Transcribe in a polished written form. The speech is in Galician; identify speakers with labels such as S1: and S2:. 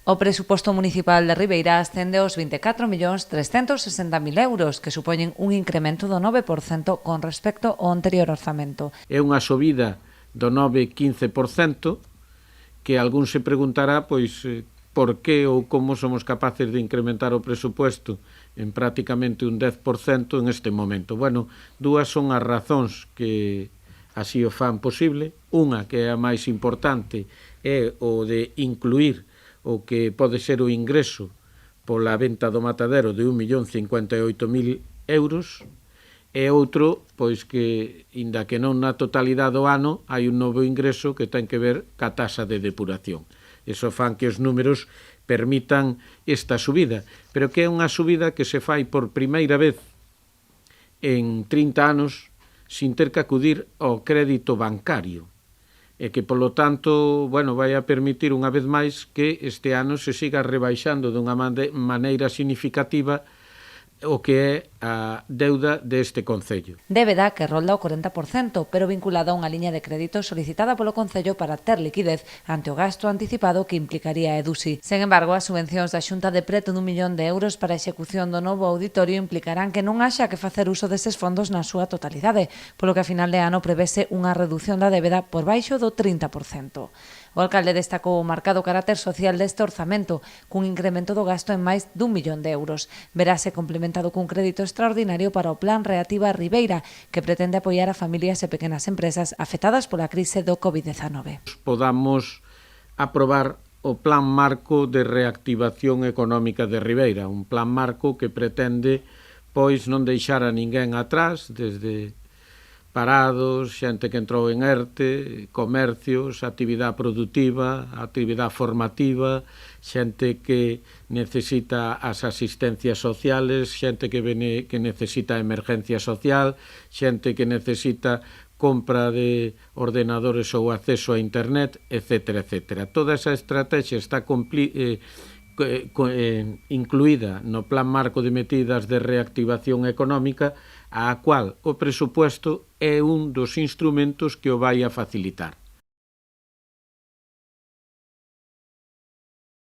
S1: O presuposto municipal de Ribeira ascende aos 24.360.000 euros, que supoñen un incremento do 9% con respecto ao anterior orzamento.
S2: É unha subida do 9,15%, que algún se preguntará, pois, por que ou como somos capaces de incrementar o presuposto en prácticamente un 10% en este momento. Bueno, dúas son as razóns que así o fan posible. Unha, que é a máis importante, é o de incluir o que pode ser o ingreso pola venta do matadero de 1.058.000 euros, e outro, pois que, inda que non na totalidade do ano, hai un novo ingreso que ten que ver ca taxa de depuración. Iso fan que os números permitan esta subida, pero que é unha subida que se fai por primeira vez en 30 anos sin ter que acudir ao crédito bancario, e que, polo tanto, bueno, vai a permitir unha vez máis que este ano se siga rebaixando dunha maneira significativa o que é a deuda deste Concello.
S1: Débeda que rolda o 40%, pero vinculada a unha liña de crédito solicitada polo Concello para ter liquidez ante o gasto anticipado que implicaría a EDUSI. Sen embargo, as subvencións da Xunta de preto d'1 millón de euros para a execución do novo auditorio implicarán que non haxa que facer uso destes fondos na súa totalidade, polo que a final de ano prevese unha reducción da débeda por baixo do 30%. O alcalde destacou o marcado carácter social deste orzamento, cun incremento do gasto en máis d'1 millón de euros. Verase complementado cun crédito extraordinario para o Plan Reativa Ribeira, que pretende apoiar a familias e pequenas empresas afectadas pola crise do COVID-19.
S2: Podamos aprobar o Plan Marco de Reactivación Económica de Ribeira, un plan marco que pretende, pois, non deixar a ninguén atrás, desde parados, xente que entrou en ERTE, comercios, actividade productiva, actividade formativa, xente que necesita as asistencias sociales, xente que necesita emergencia social, xente que necesita compra de ordenadores ou acceso a internet, etc. etc. Toda esa estrategia está incluída no Plan Marco de Medidas de Reactivación Económica, a cual o presuposto é un dos instrumentos que o vai a facilitar.